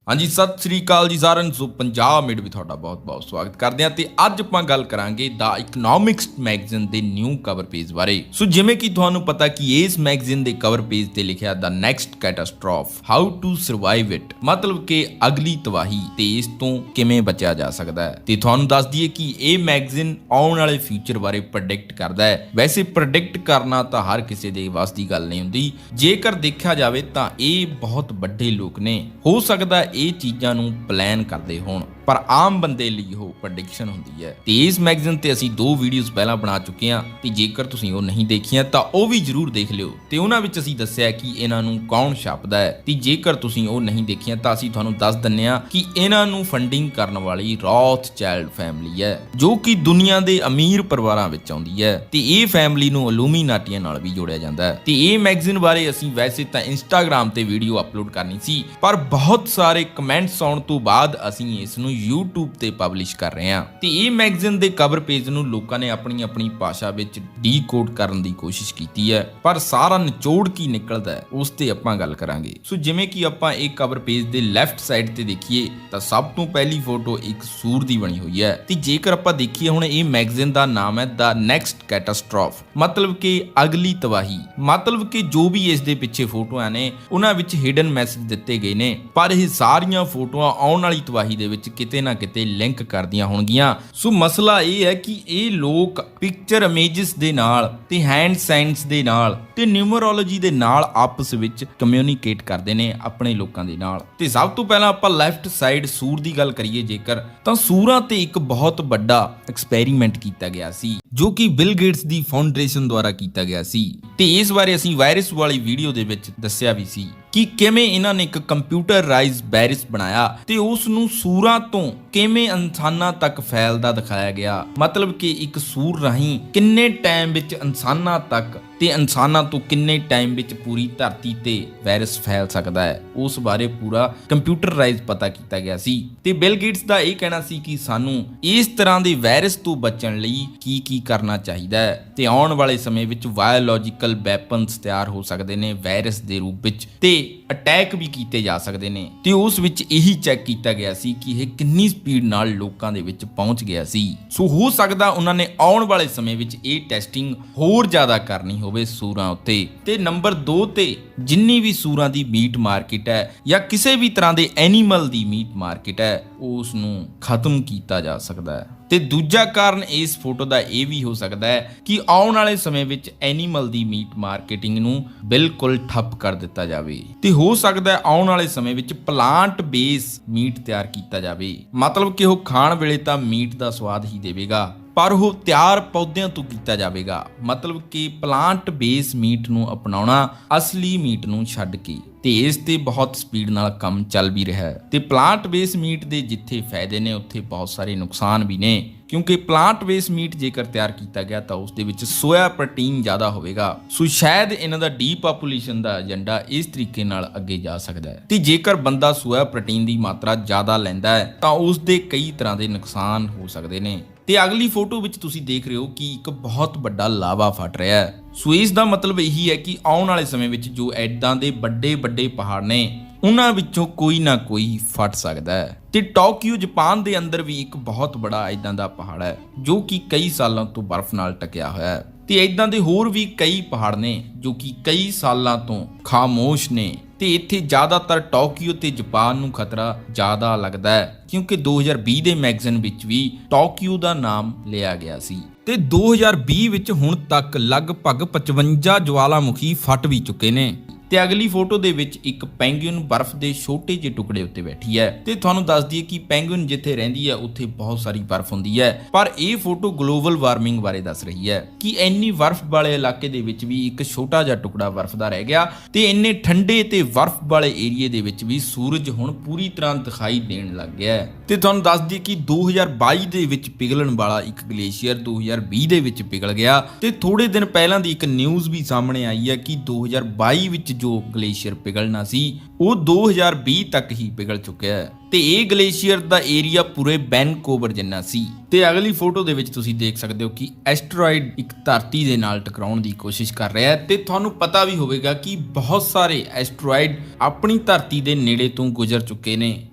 हाँ जी, सत श्री अकाल जी साਰਿਆਂ ਨੂੰ। ਸੋ ਪੰਜਾਬ ਮੇਡ ਵੀ ਤੁਹਾਡਾ ਬਹੁਤ-ਬਹੁਤ ਸਵਾਗਤ ਕਰਦੇ ਹਾਂ ਤੇ ਅੱਜ ਆਪਾਂ ਗੱਲ ਕਰਾਂਗੇ ਦਾ ਇਕਨੋਮਿਕਸ ਮੈਗਜ਼ੀਨ ਦੇ ਨਿਊ ਕਵਰ ਪੇਜ ਬਾਰੇ। ਸੋ ਜਿਵੇਂ ਕਿ ਤੁਹਾਨੂੰ ਪਤਾ ਕਿ ਇਸ ਮੈਗਜ਼ੀਨ ਦੇ ਕਵਰ ਪੇਜ ਤੇ ਲਿਖਿਆ ਦਾ next catastrophe how to survive it, ਮਤਲਬ ਕਿ ਅਗਲੀ ਤਬਾਹੀ ਤੇ ਇਸ ਤੋਂ ਕਿਵੇਂ ਬਚਿਆ ਜਾ ਸਕਦਾ ਹੈ। ਤੇ ਤੁਹਾਨੂੰ ਦੱਸ ਦਈਏ ਕਿ ਇਹ ਮੈਗਜ਼ੀਨ ਆਉਣ ਵਾਲੇ ਫਿਊਚਰ ਬਾਰੇ ਪ੍ਰੈਡਿਕਟ ਕਰਦਾ ਹੈ। ਵੈਸੇ ਪ੍ਰੈਡਿਕਟ ਕਰਨਾ ਤਾਂ ਹਰ ਕਿਸੇ ਦੇ ਵੱਸ ਦੀ ਗੱਲ ਨਹੀਂ ਹੁੰਦੀ, ਜੇਕਰ ਦੇਖਿਆ ਜਾਵੇ ਤਾਂ ਇਹ ਬਹੁਤ ਵੱਡੇ ਲੋਕ ਨੇ, ਹੋ ਸਕਦਾ ਇਹ ਚੀਜ਼ਾਂ ਨੂੰ ਪਲਾਨ ਕਰਦੇ ਹੋਣ, ਪਰ ਆਮ ਬੰਦੇ ਲਈ ਉਹ ਪ੍ਰੈਡਿਕਸ਼ਨ ਹੁੰਦੀ ਹੈ। ਤੇ ਇਸ ਮੈਗਜ਼ੀਨ ਤੇ ਅਸੀਂ 2 ਵੀਡੀਓਜ਼ ਪਹਿਲਾਂ ਬਣਾ ਚੁੱਕੇ ਹਾਂ ਤੇ ਜੇਕਰ ਤੁਸੀਂ ਉਹ ਨਹੀਂ ਦੇਖੀਆਂ ਤਾਂ ਉਹ ਵੀ ਜਰੂਰ ਦੇਖ ਲਿਓ। ਤੇ ਉਹਨਾਂ ਵਿੱਚ ਅਸੀਂ ਦੱਸਿਆ ਕਿ ਇਹਨਾਂ ਨੂੰ ਕੌਣ ਛਾਪਦਾ ਹੈ ਤੇ ਜੇਕਰ ਤੁਸੀਂ ਉਹ ਨਹੀਂ ਦੇਖੀਆਂ ਤਾਂ ਅਸੀਂ ਤੁਹਾਨੂੰ ਦੱਸ ਦਿੰਨੇ ਆ ਕਿ ਇਹਨਾਂ ਨੂੰ ਫੰਡਿੰਗ ਕਰਨ ਵਾਲੀ ਰੌਥਚਾਈਲਡ ਫੈਮਿਲੀ ਹੈ, ਜੋ ਕਿ ਦੁਨੀਆ ਦੇ ਅਮੀਰ ਪਰਿਵਾਰਾਂ ਵਿੱਚ ਆਉਂਦੀ ਹੈ ਤੇ ਇਹ ਫੈਮਿਲੀ ਨੂੰ ਇਲੂਮੀਨਾਟੀਆਂ ਨਾਲ ਵੀ ਜੋੜਿਆ ਜਾਂਦਾ ਹੈ। ਤੇ ਇਹ ਮੈਗਜ਼ੀਨ ਬਾਰੇ ਅਸੀਂ ਵੈਸੇ ਤਾਂ ਇੰਸਟਾਗ੍ਰਾਮ ਤੇ ਵੀਡੀਓ ਅਪਲੋਡ ਕਰਨੀ ਸੀ, ਪਰ ਬਹੁਤ ਸਾਰੇ ਕਮੈਂਟਸ ਆਉਣ ਤੋਂ ਬਾਅਦ ਅਸੀਂ ਇਸ ਨੂੰ YouTube ਤੇ ਪਬਲਿਸ਼ ਕਰ ਰਹੇ ਹਾਂ। ਤੇ ਇਹ ਮੈਗਜ਼ੀਨ ਦੇ ਕਵਰ ਪੇਜ ਨੂੰ ਲੋਕਾਂ ਨੇ ਆਪਣੀ ਆਪਣੀ ਭਾਸ਼ਾ ਵਿੱਚ ਡੀਕੋਡ ਕਰਨ ਦੀ ਕੋਸ਼ਿਸ਼ ਕੀਤੀ ਹੈ, ਪਰ ਸਾਰਾ ਨਿਚੋੜ ਕੀ ਨਿਕਲਦਾ ਹੈ ਉਸ ਤੇ ਆਪਾਂ ਗੱਲ ਕਰਾਂਗੇ। ਸੋ ਜਿਵੇਂ ਕਿ ਆਪਾਂ ਇਹ ਕਵਰ ਪੇਜ ਦੇ ਲੈਫਟ ਸਾਈਡ ਤੇ ਦੇਖੀਏ ਤਾਂ ਸਭ ਤੋਂ ਪਹਿਲੀ ਫੋਟੋ ਇੱਕ ਸੂਰ ਦੀ ਬਣੀ ਹੋਈ ਹੈ। ਤੇ ਜੇਕਰ ਆਪਾਂ ਦੇਖੀਏ ਹੁਣ ਇਹ ਮੈਗਜ਼ੀਨ ਦਾ ਨਾਮ ਹੈ ਦਾ ਨੈਕਸਟ ਕੈਟਾਸਟ੍ਰੋਫ, ਮਤਲਬ ਕਿ ਅਗਲੀ ਤਬਾਹੀ, ਮਤਲਬ ਕਿ ਜੋ ਵੀ ਇਸ ਦੇ ਪਿੱਛੇ ਫੋਟੋਆਂ ਨੇ ਉਹਨਾਂ ਵਿੱਚ ਹਿਡਨ ਮੈਸੇਜ ਦਿੱਤੇ ਗਏ ਨੇ, ਪਰ ਇਹ ਸਾਰੀਆਂ ਫੋਟੋਆਂ ਆਉਣ ਵਾਲੀ ਤਬਾਹੀ ਦੇ ਵਿੱਚ ਕਿਤੇ ਨਾ ਕਿਤੇ ਲਿੰਕ ਕਰਦੀਆਂ ਹੋਣਗੀਆਂ। ਸੋ ਮਸਲਾ ਇਹ ਹੈ ਕਿ ਇਹ ਲੋਕ ਪਿਕਚਰ ਇਮੇਜਸ ਦੇ ਨਾਲ ਤੇ ਹੈਂਡ ਸਾਈਨਸ ਦੇ ਨਾਲ ਤੇ ਨਿਊਮਰੋਲੋਜੀ ਦੇ ਨਾਲ ਆਪਸ ਵਿੱਚ ਕਮਿਊਨੀਕੇਟ ਕਰਦੇ ਨੇ ਆਪਣੇ ਲੋਕਾਂ ਦੇ ਨਾਲ। ਤੇ ਸਭ ਤੋਂ ਪਹਿਲਾਂ ਆਪਾਂ ਲੈਫਟ ਸਾਈਡ ਸੂਰ ਦੀ ਗੱਲ ਕਰੀਏ ਜੇਕਰ, ਤਾਂ ਸੂਰਾਂ ਤੇ ਇੱਕ ਬਹੁਤ ਵੱਡਾ ਐਕਸਪੈਰੀਮੈਂਟ ਕੀਤਾ ਗਿਆ ਸੀ ਜੋ ਕਿ ਬਿਲ ਗੇਟਸ ਦੀ ਫਾਊਂਡੇਸ਼ਨ ਦੁਆਰਾ ਕੀਤਾ ਗਿਆ ਸੀ। ਤੇ ਇਸ ਬਾਰੇ ਅਸੀਂ ਵਾਇਰਸ ਵਾਲੀ ਵੀਡੀਓ ਦੇ ਵਿੱਚ ਦੱਸਿਆ ਵੀ ਸੀ ਕਿ ਕਿਵੇਂ ਇਹਨਾਂ ਨੇ ਇੱਕ ਕੰਪਿਊਟਰਾਈਜ਼ਡ ਵਾਇਰਸ ਬਣਾਇਆ ਤੇ ਉਸ ਨੂੰ ਸੂਰਾਂ ਤੋਂ ਕਿਵੇਂ ਇਨਸਾਨਾਂ ਤੱਕ ਫੈਲਦਾ ਦਿਖਾਇਆ ਗਿਆ, ਮਤਲਬ ਕਿ ਇੱਕ ਸੂਰ ਰਾਹੀਂ ਕਿੰਨੇ ਟਾਈਮ ਵਿੱਚ ਇਨਸਾਨਾਂ ਤੱਕ ਤੇ ਇਨਸਾਨਾਂ ਤੋਂ ਕਿੰਨੇ ਟਾਈਮ ਵਿੱਚ ਪੂਰੀ ਧਰਤੀ ਤੇ ਵਾਇਰਸ ਫੈਲ ਸਕਦਾ ਹੈ, ਉਸ ਬਾਰੇ ਪੂਰਾ ਕੰਪਿਊਟਰਾਈਜ਼ ਪਤਾ ਕੀਤਾ ਗਿਆ ਸੀ। ਤੇ ਬਿਲ ਗੇਟਸ ਦਾ ਇਹ ਕਹਿਣਾ ਸੀ ਕਿ ਸਾਨੂੰ ਇਸ ਤਰ੍ਹਾਂ ਦੇ ਵਾਇਰਸ ਤੋਂ ਬਚਣ ਲਈ ਕੀ ਕਰਨਾ ਚਾਹੀਦਾ ਹੈ ਤੇ ਆਉਣ ਵਾਲੇ ਸਮੇਂ ਵਿੱਚ ਬਾਇਓਲੋਜੀਕਲ ਵੈਪਨਸ ਤਿਆਰ ਹੋ ਸਕਦੇ ਨੇ ਵਾਇਰਸ ਦੇ ਰੂਪ ਵਿੱਚ ਤੇ ਅਟੈਕ ਵੀ ਕੀਤੇ ਜਾ ਸਕਦੇ ਨੇ। ਤੇ ਉਸ ਵਿੱਚ ਇਹੀ ਚੈੱਕ ਕੀਤਾ ਗਿਆ ਸੀ ਕਿ ਇਹ ਕਿੰਨੀ ਸਪੀਡ ਨਾਲ ਲੋਕਾਂ ਦੇ ਵਿੱਚ ਪਹੁੰਚ ਗਿਆ ਸੀ। ਸੋ ਹੋ ਸਕਦਾ ਉਹਨਾਂ ਨੇ ਆਉਣ ਵਾਲੇ ਸਮੇਂ ਵਿੱਚ ਇਹ ਟੈਸਟਿੰਗ ਹੋਰ ਜ਼ਿਆਦਾ ਕਰਨੀ ਹੋਵੇ ਸੂਰਾਂ ਉੱਤੇ। ਤੇ ਨੰਬਰ 2 ਤੇ ਜਿੰਨੀ ਵੀ ਸੂਰਾਂ ਦੀ ਮੀਟ ਮਾਰਕੀਟ ਹੈ ਜਾਂ ਕਿਸੇ ਵੀ ਤਰ੍ਹਾਂ ਦੇ ਐਨੀਮਲ ਦੀ ਮੀਟ ਮਾਰਕੀਟ ਹੈ ਉਸ ਨੂੰ ਖਤਮ ਕੀਤਾ ਜਾ ਸਕਦਾ ਹੈ। ਤੇ ਦੂਜਾ ਕਾਰਨ ਇਸ ਫੋਟੋ ਦਾ ਇਹ ਵੀ ਹੋ ਸਕਦਾ ਹੈ ਕਿ ਆਉਣ ਵਾਲੇ ਸਮੇਂ ਵਿੱਚ ਐਨੀਮਲ ਦੀ ਮੀਟ ਮਾਰਕੀਟਿੰਗ ਨੂੰ ਬਿਲਕੁਲ ਠੱਪ ਕਰ ਦਿੱਤਾ ਜਾਵੇ ਤੇ ਹੋ ਸਕਦਾ ਹੈ ਆਉਣ ਵਾਲੇ ਸਮੇਂ ਵਿੱਚ ਪਲਾਂਟ ਬੇਸ ਮੀਟ ਤਿਆਰ ਕੀਤਾ ਜਾਵੇ, ਮਤਲਬ ਕਿ ਉਹ ਖਾਣ ਵੇਲੇ ਤਾਂ ਮੀਟ ਦਾ ਸਵਾਦ ਹੀ ਦੇਵੇਗਾ ਪਰ ਉਹ ਤਿਆਰ ਪੌਦਿਆਂ ਤੋਂ ਕੀਤਾ ਜਾਵੇਗਾ, ਮਤਲਬ ਕਿ ਪਲਾਂਟ ਬੇਸ ਮੀਟ ਨੂੰ ਅਪਣਾਉਣਾ ਅਸਲੀ ਮੀਟ ਨੂੰ ਛੱਡ ਕੇ। ਤੇ ਇਸ ਤੇ ਬਹੁਤ ਸਪੀਡ ਨਾਲ ਕੰਮ ਚੱਲ ਵੀ ਰਿਹਾ ਹੈ। ਤੇ ਪਲਾਂਟ ਬੇਸ ਮੀਟ ਦੇ ਜਿੱਥੇ ਫਾਇਦੇ ਨੇ ਉੱਥੇ ਬਹੁਤ ਸਾਰੇ ਨੁਕਸਾਨ ਵੀ ਨੇ, ਕਿਉਂਕਿ ਪਲਾਂਟ ਬੇਸ ਮੀਟ ਜੇਕਰ ਤਿਆਰ ਕੀਤਾ ਗਿਆ ਤਾਂ ਉਸ ਦੇ ਵਿੱਚ ਸੋਇਆ ਪ੍ਰੋਟੀਨ ਜ਼ਿਆਦਾ ਹੋਵੇਗਾ। ਸੋ ਸ਼ਾਇਦ ਇਹਨਾਂ ਦਾ ਡੀਪੋਪੂਲੇਸ਼ਨ ਦਾ ਏਜੰਡਾ ਇਸ ਤਰੀਕੇ ਨਾਲ ਅੱਗੇ ਜਾ ਸਕਦਾ ਹੈ। ਤੇ ਜੇਕਰ ਬੰਦਾ ਸੋਇਆ ਪ੍ਰੋਟੀਨ ਦੀ ਮਾਤਰਾ ਜ਼ਿਆਦਾ ਲੈਂਦਾ ਹੈ ਤਾਂ ਉਸ ਦੇ ਕਈ ਤਰ੍ਹਾਂ ਦੇ ਨੁਕਸਾਨ ਹੋ ਸਕਦੇ ਨੇ। ਤੇ ਅਗਲੀ ਫੋਟੋ ਵਿੱਚ ਤੁਸੀਂ ਦੇਖ ਰਹੇ ਹੋ ਕਿ ਇੱਕ ਬਹੁਤ ਵੱਡਾ ਲਾਵਾ ਫਟ ਰਿਹਾ ਹੈ। ਸੋ ਇਸ ਦਾ ਮਤਲਬ ਇਹੀ ਹੈ ਕਿ ਆਉਣ ਵਾਲੇ ਸਮੇਂ ਵਿੱਚ ਜੋ ਐਦਾਂ ਦੇ ਵੱਡੇ ਪਹਾੜ ਨੇ ਉਹਨਾਂ ਵਿੱਚੋਂ ਕੋਈ ਨਾ ਕੋਈ ਫਟ ਸਕਦਾ ਹੈ। ਤੇ ਟੋਕੀਓ ਜਾਪਾਨ ਦੇ ਅੰਦਰ ਵੀ ਇੱਕ ਬਹੁਤ ਬੜਾ ਐਦਾਂ ਦਾ ਪਹਾੜ ਹੈ ਜੋ ਕਿ ਕਈ ਸਾਲਾਂ ਤੋਂ ਬਰਫ਼ ਨਾਲ ਟਕਿਆ ਹੋਇਆ ਹੈ। ਤੇ ਐਦਾਂ ਦੇ ਹੋਰ ਵੀ ਕਈ ਪਹਾੜ ਨੇ ਜੋ ਕਿ ਕਈ ਸਾਲਾਂ ਤੋਂ ਖਾਮੋਸ਼ ਨੇ। ਤੇ ਇੱਥੇ ਜ਼ਿਆਦਾਤਰ ਟੋਕੀਓ ਤੇ ਜਾਪਾਨ ਨੂੰ ਖਤਰਾ ਜ਼ਿਆਦਾ ਲੱਗਦਾ ਹੈ ਕਿਉਂਕਿ 2020 ਦੇ ਮੈਗਜ਼ੀਨ ਵਿੱਚ ਵੀ ਟੋਕੀਓ ਦਾ ਨਾਮ ਲਿਆ ਗਿਆ ਸੀ। ਤੇ 2020 ਵਿੱਚ ਹੁਣ ਤੱਕ ਲਗਭਗ 55 ਜਵਾਲਾਮੁਖੀ ਫਟ ਵੀ ਚੁੱਕੇ ਨੇ। ਤੇ ਅਗਲੀ ਫੋਟੋ ਦੇ ਵਿੱਚ ਇੱਕ ਪੈਂਗੂਇਨ ਬਰਫ਼ ਦੇ ਛੋਟੇ ਜਿਹੇ ਟੁਕੜੇ ਉੱਤੇ ਬੈਠੀ ਹੈ। ਤੇ ਤੁਹਾਨੂੰ ਦੱਸ ਦਈਏ ਕਿ ਪੈਂਗੂਇਨ ਜਿੱਥੇ ਰਹਿੰਦੀ ਹੈ ਉੱਥੇ ਬਹੁਤ ਸਾਰੀ ਬਰਫ਼ ਹੁੰਦੀ ਹੈ, ਪਰ ਇਹ ਫੋਟੋ ਗਲੋਬਲ ਵਾਰਮਿੰਗ ਬਾਰੇ ਦੱਸ ਰਹੀ ਹੈ ਕਿ ਇੰਨੀ ਬਰਫ਼ ਵਾਲੇ ਇਲਾਕੇ ਦੇ ਵਿੱਚ ਵੀ ਇੱਕ ਛੋਟਾ ਜਿਹਾ ਟੁਕੜਾ ਬਰਫ਼ ਦਾ ਰਹਿ ਗਿਆ। ਤੇ ਇੰਨੇ ਠੰਡੇ ਤੇ ਬਰਫ਼ ਵਾਲੇ ਏਰੀਏ ਦੇ ਵਿੱਚ ਵੀ ਸੂਰਜ ਹੁਣ ਪੂਰੀ ਤਰ੍ਹਾਂ ਦਿਖਾਈ ਦੇਣ ਲੱਗ ਗਿਆ ਹੈ। ਤੇ ਤੁਹਾਨੂੰ ਦੱਸ ਦਈਏ ਕਿ 2022 ਦੇ ਵਿੱਚ ਪਿਘਲਣ ਵਾਲਾ ਇੱਕ ਗਲੇਸ਼ੀਅਰ 2020 ਦੇ ਵਿੱਚ ਪਿਘਲ ਗਿਆ। ਤੇ ਥੋੜੇ ਦਿਨ ਪਹਿਲਾਂ ਦੀ ਇੱਕ ਨਿਊਜ਼ ਵੀ ਸਾਹਮਣੇ ਆਈ ਹੈ ਕਿ 2022 ਵਿੱਚ ਜੋ ਗਲੇਸ਼ੀਅਰ ਪਿਘਲਣਾ ਸੀ ਉਹ 2020 ਤੱਕ ਹੀ ਪਿਘਲ ਚੁੱਕਿਆ ਹੈ ਤੇ ਇਹ ਗਲੇਸ਼ੀਅਰ ਦਾ ਏਰੀਆ ਪੂਰੇ ਵੈਨਕੂਵਰ ਜਿੰਨਾ ਸੀ। ਤੇ ਅਗਲੀ ਫੋਟੋ ਦੇ ਵਿੱਚ ਤੁਸੀਂ ਦੇਖ ਸਕਦੇ ਹੋ ਕਿ ਐਸਟਰੋਇਡ ਇੱਕ ਧਰਤੀ ਦੇ ਨਾਲ ਟਕਰਾਉਣ ਦੀ ਕੋਸ਼ਿਸ਼ ਕਰ ਰਿਹਾ ਹੈ ਤੇ ਤੁਹਾਨੂੰ ਪਤਾ ਵੀ ਹੋਵੇਗਾ ਕਿ ਬਹੁਤ ਸਾਰੇ ਐਸਟਰੋਇਡ ਆਪਣੀ ਧਰਤੀ ਦੇ ਨੇੜੇ ਤੋਂ ਗੁਜ਼ਰ ਚੁੱਕੇ ਨੇ,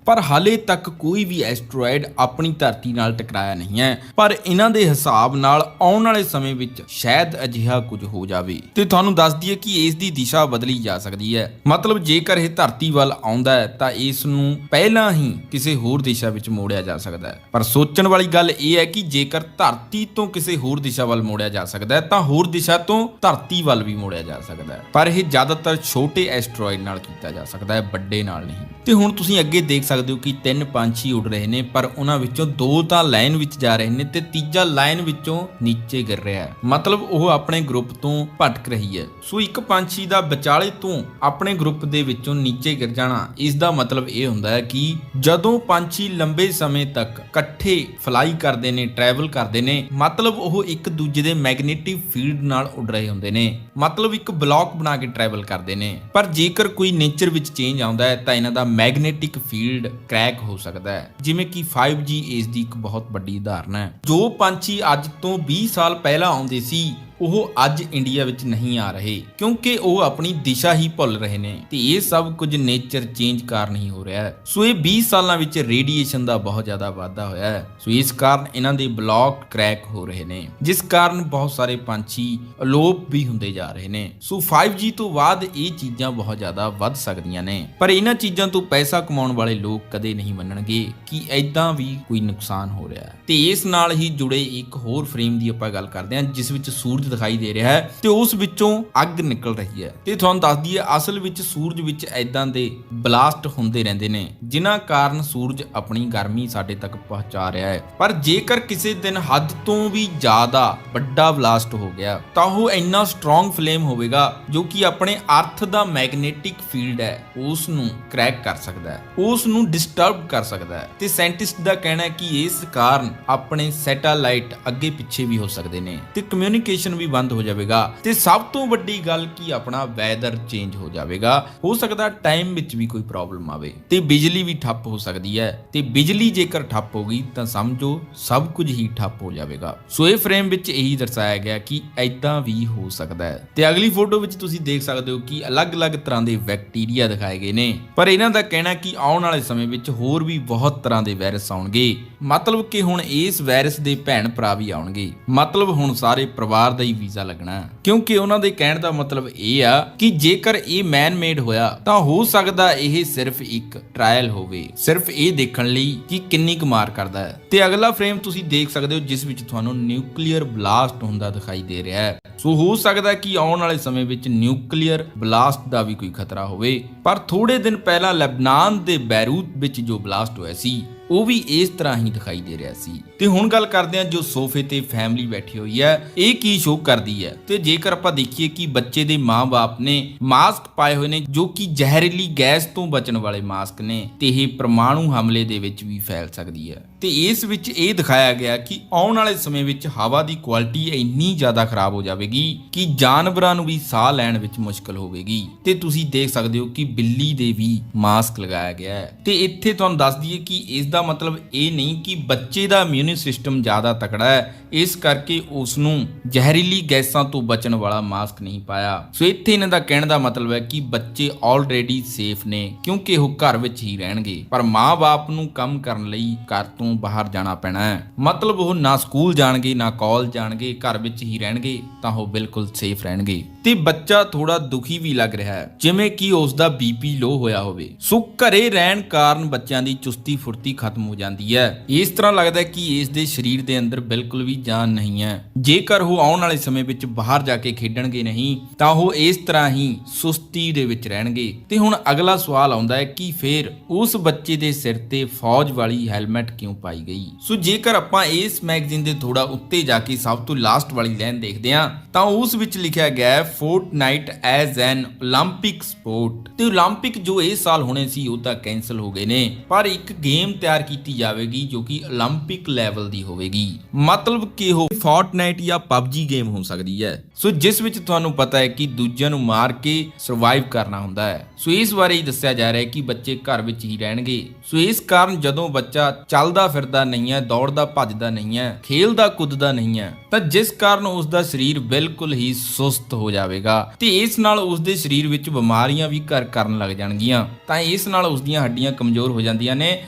ਪਰ ਹਾਲੇ ਤੱਕ ਕੋਈ ਵੀ ਐਸਟਰੋਇਡ ਆਪਣੀ ਧਰਤੀ ਨਾਲ ਟਕਰਾਇਆ ਨਹੀਂ ਹੈ। ਪਰ ਇਹਨਾਂ ਦੇ ਹਿਸਾਬ ਨਾਲ ਆਉਣ ਵਾਲੇ ਸਮੇਂ ਵਿੱਚ ਸ਼ਾਇਦ ਅਜਿਹਾ ਕੁਝ ਹੋ ਜਾਵੇ ਤੇ ਤੁਹਾਨੂੰ ਦੱਸ ਦਈਏ ਕਿ ਇਸ ਦੀ ਦਿਸ਼ਾ ਬਦਲੀ ਜਾ ਸਕਦੀ ਹੈ। ਮਤਲਬ ਜੇਕਰ ਇਹ ਧਰਤੀ ਵੱਲ ਆਉਂਦਾ ਹੈ ਤਾਂ ਇਸ ਨੂੰ ਪਹਿਲਾਂ ਹੀ ਕਿਸੇ ਹੋਰ ਦਿਸ਼ਾ ਵਿੱਚ ਮੋੜਿਆ ਜਾ ਸਕਦਾ ਹੈ। ਪਰ ਸੋਚਣ ਵਾਲੀ ਗੱਲ ਇਹ ਹੈ ਕਿ ਜੇਕਰ ਧਰਤੀ ਤੋਂ ਕਿਸੇ ਹੋਰ ਦਿਸ਼ਾ ਵੱਲ ਮੋੜਿਆ ਜਾ ਸਕਦਾ ਹੈ ਤਾਂ ਹੋਰ ਦਿਸ਼ਾ ਤੋਂ ਧਰਤੀ ਵੱਲ ਵੀ ਮੋੜਿਆ ਜਾ ਸਕਦਾ ਹੈ। ਪਰ ਇਹ ਜ਼ਿਆਦਾਤਰ ਛੋਟੇ ਐਸਟਰੋਇਡ ਨਾਲ ਕੀਤਾ ਜਾ ਸਕਦਾ ਹੈ, ਵੱਡੇ ਨਾਲ ਨਹੀਂ। ਤੇ ਹੁਣ ਤੁਸੀਂ ਅੱਗੇ ਦੇਖ ਸਕਦੇ ਹੋ ਕਿ 3 ਪੰਛੀ ਉੱਡ ਰਹੇ ਨੇ, ਪਰ ਉਹਨਾਂ ਵਿੱਚੋਂ 2 ਤਾਂ ਲਾਈਨ ਵਿੱਚ ਜਾ ਰਹੇ ਨੇ ਤੇ ਤੀਜਾ ਲਾਈਨ ਵਿੱਚੋਂ ਨੀਚੇ ਗਿਰ ਰਿਹਾ ਹੈ। ਮਤਲਬ ਉਹ ਆਪਣੇ ਗਰੁੱਪ ਤੋਂ ਭਟਕ ਰਹੀ ਹੈ। ਸੋ ਇੱਕ ਪੰਛੀ ਦਾ ਵਿਚਾਲੇ ਤੋਂ ਆਪਣੇ ਗਰੁੱਪ ਦੇ ਵਿੱਚੋਂ ਨੀਚੇ ਗਿਰ ਜਾਣਾ, ਇਸ ਦਾ ਮਤਲਬ ਇਹ ਹੁੰਦਾ ਹੈ ਕਿ ਜਦੋਂ ਪੰਛੀ ਲੰਬੇ ਸਮੇਂ ਤੱਕ ਇਕੱਠੇ ਫਲਾਈ ਕਰਦੇ ਨੇ, ਟਰੈਵਲ ਕਰਦੇ ਨੇ, ਮਤਲਬ ਉਹ ਇੱਕ ਦੂਜੇ ਦੇ ਮੈਗਨੇਟਿਕ ਫੀਲਡ ਨਾਲ ਉੱਡ ਰਹੇ ਹੁੰਦੇ ਨੇ, ਮਤਲਬ ਇੱਕ ਬਲੌਕ ਬਣਾ ਕੇ ਟਰੈਵਲ ਕਰਦੇ ਨੇ। ਪਰ ਜੇਕਰ ਕੋਈ ਨੇਚਰ ਵਿੱਚ ਚੇਂਜ ਆਉਂਦਾ ਹੈ ਤਾਂ ਇਹਨਾਂ ਦਾ ਮੈਗਨੇਟਿਕ ਫੀਲਡ ਕ੍ਰੈਕ ਹੋ ਸਕਦਾ ਹੈ, ਜਿਵੇਂ ਕਿ 5G ਇਸ ਦੀ ਇੱਕ ਬਹੁਤ ਵੱਡੀ ਉਦਾਹਰਨ ਹੈ। ਜੋ ਪੰਛੀ ਅੱਜ ਤੋਂ 20 ਸਾਲ ਪਹਿਲਾਂ ਆਉਂਦੇ ਸੀ ਉਹ ਅੱਜ ਇੰਡੀਆ ਵਿੱਚ ਨਹੀਂ ਆ ਰਹੇ ਕਿਉਂਕਿ ਉਹ ਆਪਣੀ ਦਿਸ਼ਾ ਹੀ ਭੁੱਲ ਰਹੇ ਨੇ ਤੇ ਇਹ ਸਭ ਕੁਝ ਨੇਚਰ ਚੇਂਜ ਕਾਰਨ ਹੀ ਹੋ ਰਿਹਾ ਹੈ। ਸੋ ਇਹ 20 ਸਾਲਾਂ ਵਿੱਚ ਰੇਡੀਏਸ਼ਨ ਦਾ ਬਹੁਤ ਜ਼ਿਆਦਾ ਵਾਧਾ ਹੋਇਆ ਹੈ। ਸੋ ਇਸ ਕਾਰਨ ਇਹਨਾਂ ਦੇ ਬਲੌਕ ਕ੍ਰੈਕ ਹੋ ਰਹੇ ਨੇ, ਜਿਸ ਕਾਰਨ ਬਹੁਤ ਸਾਰੇ ਪੰਛੀ ਅਲੋਪ ਵੀ ਹੁੰਦੇ ਜਾ ਰਹੇ ਨੇ। ਸੋ 5G ਤੋਂ ਬਾਅਦ ਇਹ ਚੀਜ਼ਾਂ ਬਹੁਤ ਜ਼ਿਆਦਾ ਵੱਧ ਸਕਦੀਆਂ ਨੇ, ਪਰ ਇਹਨਾਂ ਚੀਜ਼ਾਂ ਤੋਂ ਪੈਸਾ ਕਮਾਉਣ ਵਾਲੇ ਲੋਕ ਕਦੇ ਨਹੀਂ ਮੰਨਣਗੇ ਕਿ ਐਦਾਂ ਵੀ ਕੋਈ ਨੁਕਸਾਨ ਹੋ ਰਿਹਾ ਹੈ। ਤੇ ਇਸ ਨਾਲ ਹੀ ਜੁੜੇ ਇੱਕ ਹੋਰ ਫਰੇਮ ਦੀ ਆਪਾਂ ਗੱਲ ਕਰਦੇ ਹਾਂ ਜਿਸ ਵਿੱਚ ਸੂਰਜ ਦਿਖਾਈ ਦੇ ਰਿਹਾ ਹੈ ਤੇ ਉਸ ਵਿੱਚੋਂ ਅੱਗ ਨਿਕਲ ਰਹੀ ਹੈ। ਤੇ ਤੁਹਾਨੂੰ ਦੱਸ ਦਈਏ ਅਸਲ ਵਿੱਚ ਸੂਰਜ ਵਿੱਚ ਐਦਾਂ ਦੇ ਬਲਾਸਟ ਹੁੰਦੇ ਰਹਿੰਦੇ ਨੇ ਜਿਨ੍ਹਾਂ ਕਾਰਨ ਸੂਰਜ ਆਪਣੀ ਗਰਮੀ ਸਾਡੇ ਤੱਕ ਪਹੁੰਚਾ ਰਿਹਾ ਹੈ। ਪਰ ਜੇਕਰ ਕਿਸੇ ਦਿਨ ਹੱਦ ਤੋਂ ਵੀ ਜ਼ਿਆਦਾ ਵੱਡਾ ਬਲਾਸਟ ਹੋ ਗਿਆ ਤਾਂ ਉਹ ਇੰਨਾ ਸਟਰੋਂਗ ਫਲੇਮ ਹੋਵੇਗਾ ਜੋ ਕਿ ਆਪਣੇ ਅਰਥ ਦਾ ਮੈਗਨੇਟਿਕ ਫੀਲਡ ਹੈ ਉਸ ਨੂੰ ਕ੍ਰੈਕ ਕਰ ਸਕਦਾ ਹੈ, ਉਸ ਨੂੰ ਡਿਸਟਰਬ ਕਰ ਸਕਦਾ ਹੈ। ਤੇ ਸਾਇੰਟਿਸਟ ਦਾ ਕਹਿਣਾ ਹੈ ਕਿ ਇਸ ਕਾਰਨ ਆਪਣੇ ਸੈਟੇਲਾਈਟ ਅੱਗੇ ਪਿੱਛੇ ਵੀ ਹੋ ਸਕਦੇ ਨੇ ਤੇ ਕਮਿਊਨੀਕੇਸ਼ਨ ਵੀ ਬੰਦ ਹੋ ਜਾਵੇਗਾ ਤੇ ਸਭ ਤੋਂ ਵੱਡੀ ਗੱਲ ਕਿ ਆਪਣਾ ਵੈਦਰ ਚੇਂਜ ਹੋ ਜਾਵੇਗਾ। ਹੋ ਸਕਦਾ ਟਾਈਮ ਵਿੱਚ ਵੀ ਕੋਈ ਪ੍ਰੋਬਲਮ ਆਵੇ ਤੇ ਬਿਜਲੀ ਵੀ ਠੱਪ ਹੋ ਸਕਦੀ ਹੈ ਤੇ ਬਿਜਲੀ ਜੇਕਰ ਠੱਪ ਹੋ ਗਈ ਤਾਂ ਸਮਝੋ ਸਭ ਕੁਝ ਹੀ ਠੱਪ ਹੋ ਜਾਵੇਗਾ। ਸੋ ਇਹ ਫਰੇਮ ਵਿੱਚ ਇਹੀ ਦਰਸਾਇਆ ਗਿਆ ਕਿ ਐਦਾਂ ਵੀ ਹੋ ਸਕਦਾ ਹੈ। ਤੇ ਅਗਲੀ ਫੋਟੋ ਵਿੱਚ ਤੁਸੀਂ ਦੇਖ ਸਕਦੇ ਹੋ ਕਿ ਅਲੱਗ-ਅਲੱਗ ਤਰ੍ਹਾਂ ਦੇ ਬੈਕਟੀਰੀਆ ਦਿਖਾਏ ਗਏ ਨੇ, ਪਰ ਇਹਨਾਂ ਦਾ ਕਹਿਣਾ ਕਿ ਆਉਣ ਵਾਲੇ ਸਮੇਂ ਵਿੱਚ ਹੋਰ ਵੀ ਬਹੁਤ ਤਰ੍ਹਾਂ ਦੇ ਵਾਇਰਸ ਆਉਣਗੇ। ਮਤਲਬ ਕਿ ਹੁਣ ਇਸ ਵਾਇਰਸ ਦੇ ਭੈਣ ਭਰਾ ਵੀ ਆਉਣਗੇ, ਮਤਲਬ ਹੁਣ ਸਾਰੇ ਪਰਿਵਾਰ ਦਾ ਹੀ ਵੀਜ਼ਾ ਲੱਗਣਾ, ਕਿਉਂਕਿ ਉਹਨਾਂ ਦੇ ਕਹਿਣ ਦਾ ਮਤਲਬ ਇਹ ਆ ਕਿ ਜੇਕਰ ਇਹ ਮੈਨ ਮੇਡ ਹੋਇਆ ਤਾਂ ਹੋ ਸਕਦਾ ਇਹ ਸਿਰਫ ਇੱਕ ਟ੍ਰਾਇਲ ਹੋਵੇ, ਸਿਰਫ ਇਹ ਦੇਖਣ ਲਈ ਕਿ ਕਿੰਨੀ ਕੁ ਮਾਰ ਕਰਦਾ ਹੈ। ਤੇ ਅਗਲਾ ਫਰੇਮ ਤੁਸੀਂ ਦੇਖ ਸਕਦੇ ਹੋ ਜਿਸ ਵਿੱਚ ਤੁਹਾਨੂੰ ਨਿਊਕਲੀਅਰ ਬਲਾਸਟ ਹੁੰਦਾ ਦਿਖਾਈ ਦੇ ਰਿਹਾ ਹੈ। ਸੋ ਹੋ ਸਕਦਾ ਕਿ ਆਉਣ ਵਾਲੇ ਸਮੇਂ ਵਿੱਚ ਨਿਊਕਲੀਅਰ ਬਲਾਸਟ ਦਾ ਵੀ ਕੋਈ ਖਤਰਾ ਹੋਵੇ। ਪਰ ਥੋੜੇ ਦਿਨ ਪਹਿਲਾਂ ਲੈਬਨਾਨ ਦੇ ਬੈਰੂਤ ਵਿੱਚ ਜੋ ਬਲਾਸਟ ਹੋਇਆ ਸੀ ਉਹ ਵੀ ਇਸ ਤਰ੍ਹਾਂ ਹੀ ਦਿਖਾਈ ਦੇ ਰਿਹਾ ਸੀ। ਤੇ ਹੁਣ ਗੱਲ ਕਰਦੇ ਹਾਂ ਜੋ ਸੋਫੇ ਤੇ ਫੈਮਿਲੀ ਬੈਠੀ ਹੋਈ ਹੈ ਇਹ ਕੀ ਸ਼ੋਅ ਕਰਦੀ ਹੈ। ਤੇ ਜੇਕਰ ਆਪਾਂ ਦੇਖੀਏ ਕਿ ਬੱਚੇ ਦੇ ਮਾਂ-ਬਾਪ ਨੇ ਮਾਸਕ ਪਾਏ ਹੋਏ ਨੇ ਜੋ ਕਿ ਜ਼ਹਿਰੀਲੀ ਗੈਸ ਤੋਂ ਬਚਣ ਵਾਲੇ ਮਾਸਕ ਨੇ ਤੇ ਇਹ ਪਰਮਾਣੂ ਹਮਲੇ ਦੇ ਵਿੱਚ ਵੀ ਫੈਲ ਸਕਦੀ ਹੈ। ਤੇ ਇਸ ਵਿੱਚ ਇਹ ਦਿਖਾਇਆ ਗਿਆ ਕਿ ਆਉਣ ਵਾਲੇ ਸਮੇਂ ਵਿੱਚ ਹਵਾ ਦੀ ਕੁਆਲਿਟੀ ਇੰਨੀ ਜ਼ਿਆਦਾ ਖਰਾਬ ਹੋ ਜਾਵੇਗੀ ਕਿ ਜਾਨਵਰਾਂ ਨੂੰ ਵੀ ਸਾਹ ਲੈਣ ਵਿੱਚ ਮੁਸ਼ਕਲ ਹੋਵੇਗੀ। ਤੇ ਤੁਸੀਂ ਦੇਖ ਸਕਦੇ ਹੋ ਕਿ ਬਿੱਲੀ ਦੇ ਵੀ ਮਾਸਕ ਲਗਾਇਆ ਗਿਆ ਹੈ। ਤੇ ਇੱਥੇ ਤੁਹਾਨੂੰ ਦੱਸ ਦਈਏ ਕਿ ਇਸ ਦਾ ਮਤਲਬ ਇਹ ਨਹੀਂ ਕਿ ਬੱਚੇ ਦਾ ਇਮਿਊਨ ਸਿਸਟਮ ਜ਼ਿਆਦਾ ਤਕੜਾ ਹੈ ਇਸ ਕਰਕੇ ਉਸ ਨੂੰ ਜ਼ਹਿਰੀਲੀ ਗੈਸਾਂ ਤੋਂ ਬਚਣ ਵਾਲਾ ਮਾਸਕ ਨਹੀਂ ਪਾਇਆ। ਸੋ ਇੱਥੇ ਇਹਨਾਂ ਦਾ ਕਹਿਣ ਦਾ ਮਤਲਬ ਹੈ ਕਿ ਬੱਚੇ ਆਲਰੇਡੀ ਸੇਫ ਨੇ ਕਿਉਂਕਿ ਉਹ ਘਰ ਵਿੱਚ ਹੀ ਰਹਿਣਗੇ, ਪਰ ਮਾਂ-ਬਾਪ ਨੂੰ ਕੰਮ ਕਰਨ ਲਈ ਘਰ ਤੋਂ ਬਾਹਰ ਜਾਣਾ ਪੈਣਾ ਹੈ। ਮਤਲਬ ਉਹ ਨਾ ਸਕੂਲ ਜਾਣਗੇ ਨਾ ਕਾਲਜ ਜਾਣਗੇ, ਘਰ ਵਿੱਚ ਹੀ ਰਹਿਣਗੇ ਤਾਂ ਉਹ ਬਿਲਕੁਲ ਸੇਫ ਰਹਿਣਗੇ। ਤੇ ਬੱਚਾ ਥੋੜਾ ਦੁਖੀ ਵੀ ਲੱਗ ਰਿਹਾ ਹੈ ਜਿਵੇਂ ਕਿ ਉਸ ਦਾ ਬੀਪੀ ਲੋ ਹੋਇਆ ਹੋਵੇ। ਸੋ ਘਰੇ ਰਹਿਣ ਕਾਰਨ ਬੱਚਿਆਂ ਦੀ ਚੁਸਤੀ ਫੁਰਤੀ ਖਤਮ ਹੋ ਜਾਂਦੀ ਹੈ। ਇਸ ਤਰ੍ਹਾਂ ਲੱਗਦਾ ਹੈ ਕਿ ਇਸ ਦੇ ਸਰੀਰ ਦੇ ਅੰਦਰ ਬਿਲਕੁਲ ਵੀ ਜਾਨ ਨਹੀਂ ਹੈ। ਜੇਕਰ ਉਹ ਆਉਣ ਵਾਲੇ ਸਮੇਂ ਵਿੱਚ ਬਾਹਰ ਜਾ ਕੇ ਖੇਡਣਗੇ ਨਹੀਂ ਤਾਂ ਉਹ ਇਸ ਤਰ੍ਹਾਂ ਹੀ ਸੁਸਤੀ ਦੇ ਵਿੱਚ ਰਹਿਣਗੇ। ਤੇ ਹੁਣ ਅਗਲਾ ਸਵਾਲ ਆਉਂਦਾ ਹੈ ਕਿ ਫਿਰ ਉਸ ਬੱਚੇ ਦੇ ਸਿਰ ਤੇ ਫੌਜ ਵਾਲੀ ਹੈਲਮਟ ਕਿਉਂ ਪਾਈ ਗਈ। ਸੋ ਜੇਕਰ ਆਪਾਂ ਇਸ ਮੈਗਜ਼ੀਨ ਦੇ ਥੋੜਾ ਉੱਤੇ ਜਾ ਕੇ ਸਭ ਤੋਂ ਲਾਸਟ ਵਾਲੀ ਲਾਈਨ ਦੇਖਦੇ ਹਾਂ ਤਾਂ ਉਸ ਵਿੱਚ ਲਿਖਿਆ ਗਿਆ ਹੈ ਫੋਰਟਨਾਈਟ ਐਜ਼ ਐਨ 올림픽 ਸਪੋਰਟ। ਤੇ 올림픽 ਜੋ ਇਸ ਸਾਲ ਹੋਣੇ ਸੀ ਉਹ ਤਾਂ ਕੈਂਸਲ ਹੋ ਗਏ ਨੇ, ਪਰ ਇੱਕ ਗੇਮ ਤਿਆਰ ਕੀਤੀ ਜਾਵੇਗੀ ਜੋ ਕਿ 올림픽 ਲੈਵਲ ਦੀ ਹੋਵੇਗੀ। ਮਤਲਬ ਕਿ ਉਹ ਫੋਰਟਨਾਈਟ ਜਾਂ PUBG ਗੇਮ ਹੋ ਸਕਦੀ ਹੈ, ਸੋ ਜਿਸ ਵਿੱਚ ਤੁਹਾਨੂੰ ਪਤਾ ਹੈ ਕਿ ਦੂਜਿਆਂ ਨੂੰ ਮਾਰ ਕੇ ਸਰਵਾਈਵ ਕਰਨਾ ਹੁੰਦਾ ਹੈ। ਸੋ ਇਸ ਬਾਰੇ ਹੀ ਦੱਸਿਆ ਜਾ ਰਿਹਾ ਹੈ ਕਿ ਬੱਚੇ ਘਰ ਵਿੱਚ ਹੀ ਰਹਿਣਗੇ। ਸੋ ਇਸ ਕਾਰਨ ਜਦੋਂ ਬੱਚਾ ਚੱਲਦਾ ਫਿਰਦਾ ਨਹੀਂ ਹੈ, ਦੌੜਦਾ ਭੱਜਦਾ ਨਹੀਂ ਹੈ, ਖੇਲਦਾ ਕੁੱਦਦਾ ਨਹੀਂ ਹੈ, ਤਾਂ ਜਿਸ ਕਾਰਨ ਉਸ ਦਾ ਸਰੀਰ ਬਿਲਕੁਲ ਹੀ ਸੁਸਤ ਹੋ ਜਾਵੇਗਾ ਤੇ ਇਸ ਨਾਲ ਉਸ ਦੇ ਸਰੀਰ ਵਿੱਚ ਬਿਮਾਰੀਆਂ ਵੀ ਘਰ ਕਰਨ ਲੱਗ ਜਾਣਗੀਆਂ। ਤਾਂ ਇਸ ਨਾਲ ਉਸ ਦੀਆਂ ਹੱਡੀਆਂ ਕਮਜ਼ੋਰ ਹੋ ਜਾਂਦੀਆਂ ਨੇ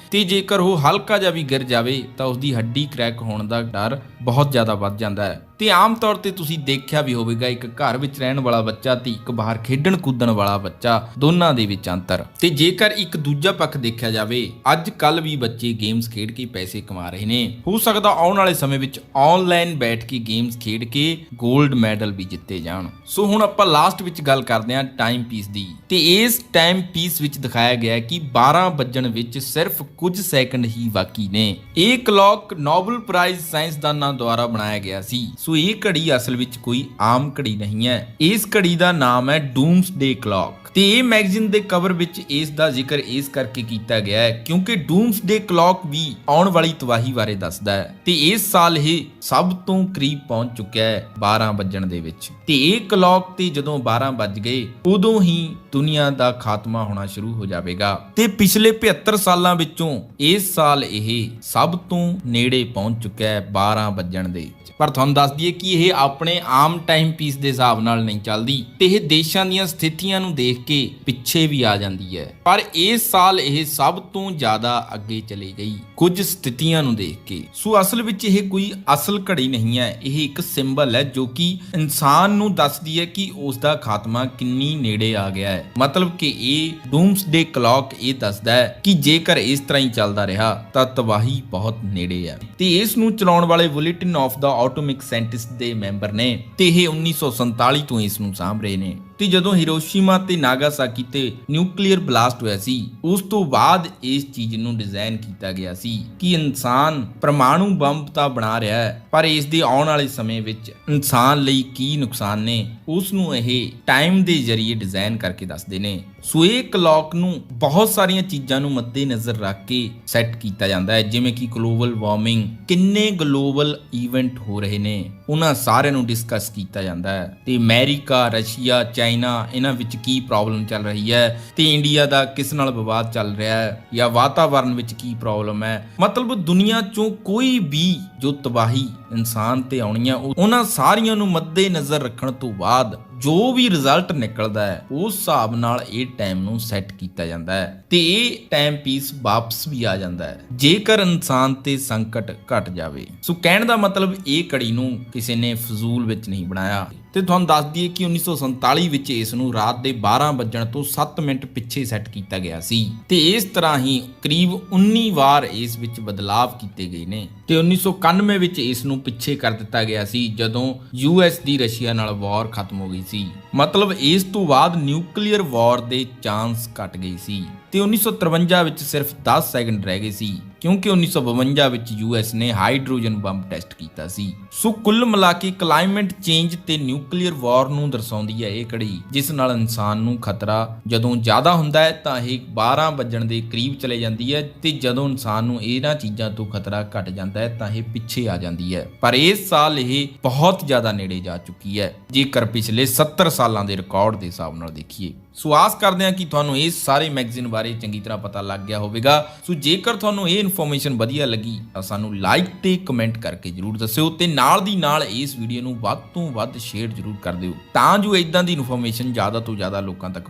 ਤੇ ਜੇਕਰ ਉਹ ਹਲਕਾ ਜਿਹਾ ਵੀ ਗਿਰ ਜਾਵੇ ਤਾਂ ਉਸ ਦੀ ਹੱਡੀ ਕ੍ਰੈਕ ਹੋਣ ਦਾ ਡਰ ਬਹੁਤ ਜ਼ਿਆਦਾ ਵੱਧ ਜਾਂਦਾ ਹੈ। ਤੇ ਆਮ ਤੌਰ ਤੇ ਤੁਸੀਂ ਦੇਖਿਆ ਵੀ ਹੋਵੇਗਾ ਇੱਕ ਘਰ ਵਿੱਚ ਰਹਿਣ ਵਾਲਾ ਬੱਚਾ ਤੇ ਇੱਕ ਬਾਹਰ ਖੇਡਣ ਕੁੱਦਣ ਵਾਲਾ ਬੱਚਾ, ਦੋਨਾਂ ਦੇ ਵਿੱਚ ਅੰਤਰ। ਤੇ ਜੇਕਰ ਇੱਕ ਦੂਜਾ ਪੱਖ ਦੇਖਿਆ ਜਾਵੇ, ਅੱਜ ਕੱਲ ਵੀ ਬੱਚੇ ਗੇਮਸ ਖੇਡ ਕੇ ਪੈਸੇ ਕਮਾ ਰਹੇ ਨੇ। ਹੋ ਸਕਦਾ ਆਉਣ ਵਾਲੇ ਸਮੇਂ ਵਿੱਚ ਆਨਲਾਈਨ ਬੈਠ ਕੇ ਗੇਮਸ ਖੇਡ ਕੇ 골ਡ ਮੈਡਲ ਵੀ ਜਿੱਤੇ ਜਾਣ। ਸੋ ਹੁਣ ਆਪਾਂ ਲਾਸਟ ਵਿੱਚ ਗੱਲ ਕਰਦੇ ਹਾਂ ਟਾਈਮ ਪੀਸ ਦੀ। ਤੇ ਇਸ ਟਾਈਮ ਪੀਸ ਵਿੱਚ ਦਿਖਾਇਆ ਗਿਆ ਹੈ ਕਿ 12 ਵੱਜਣ ਵਿੱਚ ਸਿਰਫ ਕੁਝ ਸੈਕਿੰਡ ਹੀ ਬਾਕੀ ਨੇ। ਇਹ ਕਲੌਕ ਨੋਬਲ ਪ੍ਰਾਈਜ਼ ਸਾਇੰਸਦਾਨਾਂ ਦੁਆਰਾ ਬਣਾਇਆ ਗਿਆ ਸੀ। ਸੋ ਇਹ ਘੜੀ ਅਸਲ ਵਿੱਚ ਕੋਈ ਆਮ ਘੜੀ ਨਹੀਂ ਹੈ, ਇਸ ਘੜੀ ਦਾ ਨਾਮ ਹੈ ਡੂਮਸਡੇ ਕਲੌਕ। ਤੇ ਇਹ ਮੈਗਜ਼ੀਨ ਦੇ ਕਵਰ ਵਿੱਚ ਇਸ ਦਾ ਜ਼ਿਕਰ ਇਸ ਕਰਕੇ ਕੀਤਾ ਗਿਆ ਹੈ ਕਿਉਂਕਿ ਡੂਮਸਡੇ ਕਲੌਕ ਵੀ ਆਉਣ ਵਾਲੀ ਤਬਾਹੀ ਬਾਰੇ ਦੱਸਦਾ ਹੈ ਤੇ ਇਸ ਸਾਲ ਇਹ ਸਭ ਤੋਂ ਕਰੀਬ ਪਹੁੰਚ ਚੁੱਕਿਆ ਹੈ 12 ਵੱਜਣ ਦੇ ਵਿੱਚ। ਤੇ ਇਹ ਕਲੌਕ ਤੇ ਜਦੋਂ 12 ਵੱਜ ਗਏ ਉਦੋਂ ਹੀ ਦੁਨੀਆ ਦਾ ਖਾਤਮਾ ਹੋਣਾ ਸ਼ੁਰੂ ਹੋ ਜਾਵੇਗਾ। ਤੇ ਪਿਛਲੇ 75 ਸਾਲਾਂ ਵਿੱਚੋਂ ਇਸ ਸਾਲ ਇਹ ਸਭ ਤੋਂ ਨੇੜੇ ਪਹੁੰਚ ਚੁੱਕਿਆ ਹੈ 12 ਵੱਜਣ ਦੇ। ਪਰ ਤੁਹਾਨੂੰ ਦੱਸ ਦਈਏ ਕਿ ਇਹ ਆਪਣੇ ਆਮ ਟਾਈਮ ਪੀਸ ਦੇ ਹਿਸਾਬ ਨਾਲ ਨਹੀਂ ਚੱਲਦੀ ਤੇ ਇਹ ਦੇਸ਼ਾਂ ਦੀਆਂ ਸਥਿਤੀਆਂ ਨੂੰ ਦੇਖ ਕੇ ਪਿੱਛੇ ਵੀ ਆ ਜਾਂਦੀ ਹੈ। ਪਰ ਇਸ ਸਾਲ ਇਹ ਸਭ ਤੋਂ ਜ਼ਿਆਦਾ ਅੱਗੇ ਚਲੀ ਗਈ ਕੁਝ ਸਥਿਤੀਆਂ ਨੂੰ ਦੇਖ ਕੇ। ਸੋ ਅਸਲ ਵਿੱਚ ਇਹ ਕੋਈ ਅਸਲ ਘੜੀ ਨਹੀਂ ਹੈ, ਇਹ ਇੱਕ ਸਿੰਬਲ ਹੈ ਜੋ ਕਿ ਇਨਸਾਨ ਨੂੰ ਦੱਸਦੀ ਹੈ ਕਿ ਉਸ ਦਾ ਖਾਤਮਾ ਕਿੰਨੀ ਨੇੜੇ ਆ ਗਿਆ ਹੈ। ਮਤਲਬ ਕਿ ਇਹ ਡੂਮਸਡੇ ਕਲੌਕ ਇਹ ਦੱਸਦਾ ਹੈ ਕਿ ਜੇਕਰ ਇਸ ਤਰ੍ਹਾਂ ਹੀ ਚੱਲਦਾ ਰਿਹਾ ਤਾਂ ਤਬਾਹੀ ਬਹੁਤ ਨੇੜੇ ਹੈ। ਤੇ ਇਸ ਨੂੰ ਚਲਾਉਣ ਵਾਲੇ bulletin of the atomic scientist ਦੇ ਮੈਂਬਰ ਨੇ ਤੇ ਇਹ 1947 ਤੋਂ ਇਸ ਨੂੰ ਸਾਂਭ ਰਹੇ ਨੇ। ਤੇ ਜਦੋਂ ਹਿਰੋਸ਼ੀਮਾ ਤੇ ਨਾਗਾਸਾਕੀ ਤੇ ਨਿਊਕਲੀਅਰ ਬਲਾਸਟ ਹੋਇਆ ਸੀ ਉਸ ਤੋਂ ਬਾਅਦ ਇਸ ਚੀਜ਼ ਨੂੰ ਡਿਜ਼ਾਈਨ ਕੀਤਾ ਗਿਆ ਸੀ ਕਿ ਇਨਸਾਨ ਪਰਮਾਣੂ ਬੰਬ ਤਾਂ ਬਣਾ ਰਿਹਾ ਹੈ ਪਰ ਇਸ ਦੇ ਆਉਣ ਵਾਲੇ ਸਮੇਂ ਵਿੱਚ ਇਨਸਾਨ ਲਈ ਕੀ ਨੁਕਸਾਨ ਨੇ ਉਸ ਨੂੰ ਇਹ ਟਾਈਮ ਦੇ ਜ਼ਰੀਏ ਡਿਜ਼ਾਈਨ ਕਰਕੇ ਦੱਸਦੇ ਨੇ। ਸੋ ਇਹ ਕਲੌਕ ਨੂੰ ਬਹੁਤ ਸਾਰੀਆਂ ਚੀਜ਼ਾਂ ਨੂੰ ਮੱਦੇ ਨਜ਼ਰ ਰੱਖ ਕੇ ਸੈੱਟ ਕੀਤਾ ਜਾਂਦਾ ਹੈ, ਜਿਵੇਂ ਕਿ ਗਲੋਬਲ ਵਾਰਮਿੰਗ, ਕਿੰਨੇ ਗਲੋਬਲ ਇਵੈਂਟ ਹੋ ਰਹੇ ਨੇ ਉਹਨਾਂ ਸਾਰਿਆਂ ਨੂੰ ਡਿਸਕਸ ਕੀਤਾ ਜਾਂਦਾ ਹੈ। ਤੇ ਅਮਰੀਕਾ, ਰਸ਼ੀਆ, ਚਾਈਨਾ ਇਹਨਾਂ ਵਿੱਚ ਕੀ ਪ੍ਰੋਬਲਮ ਚੱਲ ਰਹੀ ਹੈ ਤੇ ਇੰਡੀਆ ਦਾ ਕਿਸ ਨਾਲ ਵਿਵਾਦ ਚੱਲ ਰਿਹਾ ਹੈ ਜਾਂ ਵਾਤਾਵਰਣ ਵਿੱਚ ਕੀ ਪ੍ਰੋਬਲਮ ਹੈ। ਮਤਲਬ ਦੁਨੀਆ ਚੋਂ ਕੋਈ ਵੀ ਜੋ ਤਬਾਹੀ ਇਨਸਾਨ ਤੇ ਆਉਣੀ ਆ ਉਹਨਾਂ ਸਾਰੀਆਂ ਨੂੰ ਮੱਦੇ ਨਜ਼ਰ ਰੱਖਣ ਤੋਂ ਬਾਅਦ ਜੋ ਵੀ ਰਿਜ਼ਲਟ ਨਿਕਲਦਾ ਹੈ ਉਸ ਹਿਸਾਬ ਨਾਲ ਇਹ ਟਾਈਮ ਨੂੰ ਸੈੱਟ ਕੀਤਾ ਜਾਂਦਾ ਹੈ ਤੇ ਇਹ ਟਾਈਮ ਪੀਸ ਵਾਪਸ ਵੀ ਆ ਜਾਂਦਾ ਹੈ ਜੇਕਰ ਇਨਸਾਨ ਤੇ ਸੰਕਟ ਘਟ ਜਾਵੇ। ਸੋ ਕਹਿਣ ਦਾ ਮਤਲਬ ਇਹ ਘੜੀ ਨੂੰ ਕਿਸੇ ਨੇ ਫਜ਼ੂਲ ਵਿੱਚ ਨਹੀਂ ਬਣਾਇਆ। ਤੇ ਤੁਹਾਨੂੰ ਦੱਸ ਦਈਏ ਕਿ 1947 ਵਿੱਚ ਇਸ ਨੂੰ ਰਾਤ ਦੇ 12 ਵੱਜਣ ਤੋਂ 7 ਮਿੰਟ ਪਿੱਛੇ ਸੈੱਟ ਕੀਤਾ ਗਿਆ ਸੀ ਤੇ ਇਸ ਤਰ੍ਹਾਂ ਹੀ ਕਰੀਬ 19 ਵਾਰ ਇਸ ਵਿੱਚ ਬਦਲਾਵ ਕੀਤੇ ਗਏ ਨੇ। ਤੇ 1991 ਵਿੱਚ ਇਸ ਨੂੰ ਪਿੱਛੇ ਕਰ ਦਿੱਤਾ ਗਿਆ ਸੀ ਜਦੋਂ US ਦੀ ਰਸ਼ੀਆ ਨਾਲ ਵਾਰ ਖਤਮ ਹੋ ਗਈ ਸੀ। ਮਤਲਬ ਇਸ ਤੋਂ ਬਾਅਦ ਨਿਊਕਲੀਅਰ ਵਾਰ ਦੇ ਚਾਂਸ ਘਟ ਗਏ ਸੀ ਤੇ 1953 ਵਿੱਚ ਸਿਰਫ 10 ਸੈਕਿੰਡ ਰਹਿ ਗਏ ਸੀ ਕਿਉਂਕਿ 1952 ਵਿੱਚ US ਨੇ ਹਾਈਡਰੋਜਨ ਬੰਬ ਟੈਸਟ ਕੀਤਾ ਸੀ। ਸੋ ਕੁੱਲ ਮਿਲਾ ਕੇ ਕਲਾਈਮੇਟ ਚੇਂਜ ਤੇ ਨਿਊਕਲੀਅਰ ਵਾਰ ਨੂੰ ਦਰਸਾਉਂਦੀ ਹੈ ਇਹ ਘੜੀ, ਜਿਸ ਨਾਲ ਇਨਸਾਨ ਨੂੰ ਖਤਰਾ ਜਦੋਂ ਜ਼ਿਆਦਾ ਹੁੰਦਾ ਹੈ ਤਾਂ ਇਹ 12 ਵੱਜਣ ਦੇ ਕਰੀਬ ਚਲੇ ਜਾਂਦੀ ਹੈ ਤੇ ਜਦੋਂ ਇਨਸਾਨ ਨੂੰ ਇਹਨਾਂ ਚੀਜ਼ਾਂ ਤੋਂ ਖਤਰਾ ਘਟ ਜਾਂਦਾ ਹੈ ਤਾਂ ਇਹ ਪਿੱਛੇ ਆ ਜਾਂਦੀ ਹੈ। ਪਰ ਇਸ ਸਾਲ ਇਹ ਬਹੁਤ ਜ਼ਿਆਦਾ ਨੇੜੇ ਜਾ ਚੁੱਕੀ ਹੈ ਜੇਕਰ ਪਿਛਲੇ 70 ਸਾਲਾਂ ਦੇ ਰਿਕਾਰਡ ਦੇ ਹਿਸਾਬ ਨਾਲ ਦੇਖੀਏ। ਸੋ ਆਸ ਕਰਦੇ ਹਾਂ ਕਿ ਤੁਹਾਨੂੰ ਇਸ ਸਾਰੇ ਮੈਗਜ਼ੀਨ ਬਾਰੇ ਚੰਗੀ ਤਰ੍ਹਾਂ ਪਤਾ ਲੱਗ ਗਿਆ ਹੋਵੇਗਾ। ਸੋ ਜੇਕਰ ਤੁਹਾਨੂੰ ਇਹ ਇਨਫੋਰਮੇਸ਼ਨ ਵਧੀਆ ਲੱਗੀ ਤਾਂ ਸਾਨੂੰ ਲਾਈਕ ਤੇ ਕਮੈਂਟ ਕਰਕੇ ਜਰੂਰ ਦੱਸਿਓ ਤੇ ਨਾਲ ਦੀ ਨਾਲ ਇਸ ਵੀਡੀਓ ਨੂੰ ਵੱਧ ਤੋਂ ਵੱਧ ਸ਼ੇਅਰ ਜਰੂਰ ਕਰ ਦਿਓ ਤਾਂ ਜੋ ਇਦਾਂ ਦੀ ਇਨਫੋਰਮੇਸ਼ਨ ਜ਼ਿਆਦਾ ਤੋਂ ਜ਼ਿਆਦਾ ਲੋਕਾਂ ਤੱਕ